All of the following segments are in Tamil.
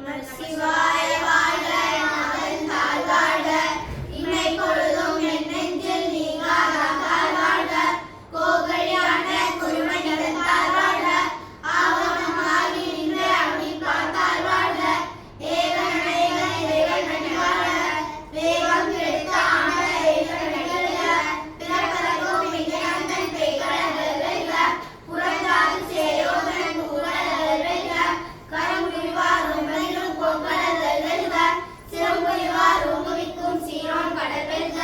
சிவாய வாழ்க, நாதன் தாழ் வாழ்க, இமை பொழுதும் என் நெஞ்சில் நீங்காதார் வாழ்க, கோகழியான குருமை நடந்தார் வாழ்க, ஆவணமாகி நின்ற அப்படி பார்த்தார் வாழ்க, ஏகன் அநேகன் இறைவன் நடி வாழ்க, வேகம் கெடுத்த ஆண்ட ஏகன் நடிக, பிறப்பதற்கும் விஞ்ஞானத்தன் பேய்கடல்கள் வெல்க, புறஞ்சாது சேயோதன் கூடல்கள் வெல்க, கரம் புரிவார் உங்களிலும் பொங்கடல்கள் வெல்க, சிரம் புரிவார் உங்குவிக்கும் சீரோன் கடல் வெல்க,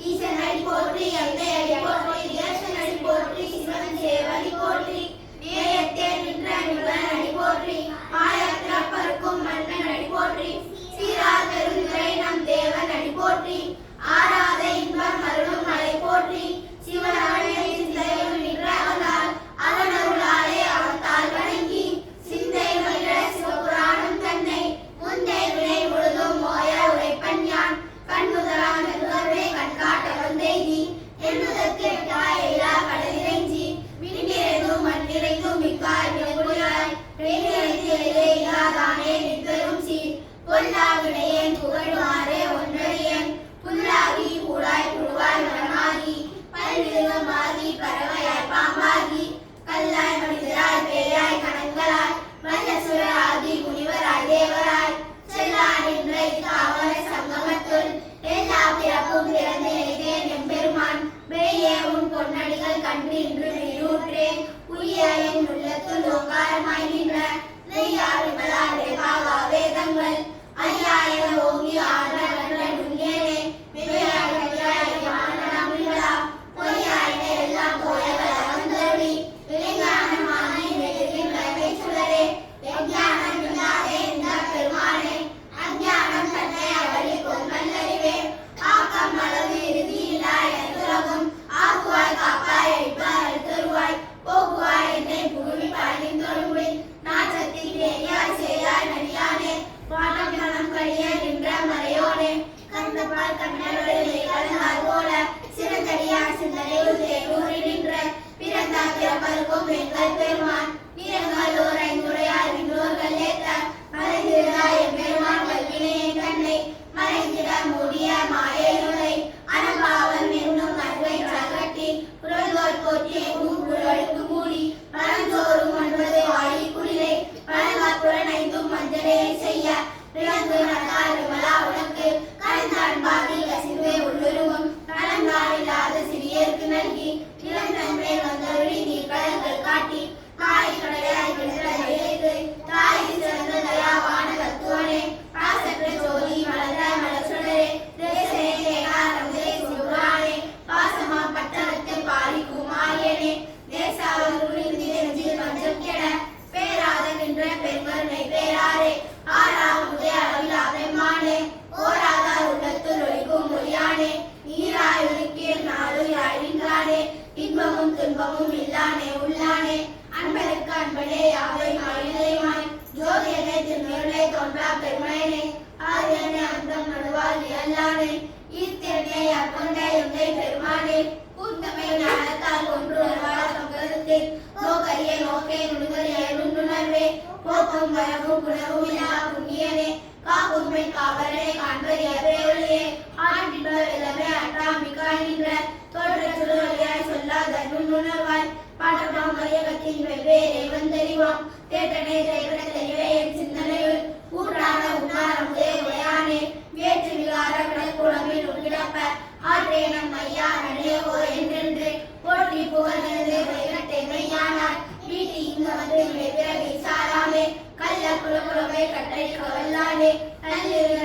ஈசன் அடி போற்றி எந்தை அடி போற்றி தேசன் அடி போற்றி சிவன் சேவடி போற்றி, நேயத்தே நின்ற நிவன் அடி போற்றி மாயத்திறப்பருக்கும் மன்னன் அடி போற்றி, சீரார் பெருந்துரை நம் தேவன் அடி போற்றி, ஆராத இன்பம் அருளும் மலை போற்றி, சிவன் அவனை சிந்தையில் நின்றவனால் அவன் அருளாலே அவன் தாழ் வணங்கி, சிந்தை மகிழ சிவபுராணம் தன்னை முந்தை வினை முழுதும் மோய உரைப்பன் யான், கண்முதலான நுகர்வை கண்காட்ட வந்தெய்தி, எண்ணுதற்கு எட்டாய் எழா கடலிறைஞ்சி, விண்ணிறைந்தும் மண்ணிறைந்தும் மிக்காய் வினைபுரியாய், வேண்டிறைந்து எதிரே இல்லாதானே நிற்பெரும் சீர், பொல்லாவினையேன் புகழுமாறே ஒன்றறியேன், புல்லாகி கூடாய் புழுவாய் மரமாகி, பல்விருகமாகி பறவையாய் பாம்பாகி, கல்லாய் மனிதராய் பேயாய் கணங்களாய், வல்ல சுரராகி முனிவராய் தேவராய், செல்லா நின்ற இத்தாவர சங்கமத்துள் எல்லா பிறப்பும் பிறந்து எய்தேன் எம்பெருமான், வெளியே உன் பொன்னடிகள் கண்டு இன்று நீரூற்றேன், உய்ய என் உள்ளத்துள் ஓங்காரமாய் நின்ற நெய்யார் விமலா வேபாகா வேதங்கள், ஐயா என ஓங்கி ஆண்ட நன்றன் உங்கேனே, மெய்யாய் மெய்யாய் ஞான நம்பிகளா, பொய்யாயின எல்லாம் போயவர் அவந்தருளி, விளைஞானமாகி மெய்கின்ற மெய்ச்சுடரே, எஞ்ஞானம் இல்லாதே இந்த பெருமானே, அஞ்ஞானம் தன்னை அவளி கொன்மல்லறிவே, ஆக்கம் அளவு இறுதி இல்லா எனதுலகும், ஆக்குவாய் காப்பாய் அழிப்பாய் அழுத்தருவாய், போக்குவாய் என்னை புகுவிப்பாய் நின்றொழுங்குடி, நாற்றத்தில் தேயாய் சேயாய் நடியானே, பாட்டம் மனம் கழிய நின்ற மறையோனே, கந்தபால் கண்ணருளை கலந்தார் போல, சிறந்தடியார் சிந்தனையுள் தேனூறி நின்ற, பிறந்தார் பிறப்பருக்கும் எங்கள் பெருமான், நிறங்கள் ஓர் ஐந்துரையார் விண்ணோர்கள் ஏத்த, மறைந்திருந்தாய் எம்பெருமான் கல்வினையை கண்ணை, மறைந்திட மூடிய மாயையுளை, அனபாவன் என்னும் அருவை கட்டி, புரள்வோர் போற்றி எங்கும் புரளுக்கு மூடி, பழஞ்சோறும் ஒன்பது வாயி குளிரை, பழங்கால் புறனைந்தும் மஞ்சளையை செய்ய, பிறந்து நடந்தார் விமலா உனக்கு, கலந்தான் பாதி கசிவே உள்ளுருவும், நலங்கால் இல்லாத சிறியருக்கு நல்கி, நிலந்தன் மேல் வந்தருளி நீர் கடல்கள் காட்டி, தாய் கடையாய் கிடந்த நிலைத்து, தாய் சிறந்த தயாவான தத்துவனே, பாசற்ற ஜோதி மலர்ந்த மலர்சுடரே, தேசே தேகாரமுதே சிவபுராணே, பாசமா பட்டணத்து பாலிக்கும் மாயனே, தேசாவல் குளிர்ந்து நெஞ்சில் மஞ்சள் கெட, பேராத நின்ற பெருங்கருணை பேராரே, ஆறாமுதே அளவில் அபெம்மானே, ஓராதார் உள்ளத்துள் ஒளிக்கும் ஒளியானே, ஈராய் ஒலிக்கீர் நாளுயாய் நின்றானே, இன்பமும் துன்பமும் இல்லானே உள்ளானே, அன்பனுக்கு அன்பனே யாவை மாயிலைமாய், ஜோதியனே திருநெருளே தோன்றா பெருமையனே, ஆரியனே அந்தம் நடுவால் இயல்லானே, ஈர்த்தியனே அற்பொண்டே எந்தை பெருமானே, கூர்த்தமை ஞானத்தால் கொன்று வருவார சங்கரத்தில், நோக்கரிய நோக்கே நுணுகரிய நுண்ணுணர்வே, போக்கும் வரவும் குணவும் இல்லா புண்ணியனே, காப்புண்மை காவலனே காண்பறிய பேரொழியே, ஆண்டின்ப வெள்ளமே அட்டாமிக்காய் நின்ற, தோற்ற சுடரொழியாய் சொல்லாத நுண்ணுணர்வாய், பாட்டமாம் மையகத்தின் வெவ்வேறே வந்தறிவாம், தேட்டனே தேவன தெளிவே என் சிந்தனையுள், ஊற்றான உண்ணாரமுதே உடையானே, வேற்று விகார கடற்குளமில் உட்கிடப்ப, ஆற்றேனம் ஐயா நடையவோ என்றென்று, போற்றி புகழ்ந்து வைரட்டை மெய்யானார், வீட்டு இங்கு வந்து பிறவி சாராமே, கள்ள குலகுலமே கட்டளை கவல்லானே, நல்லிருந்த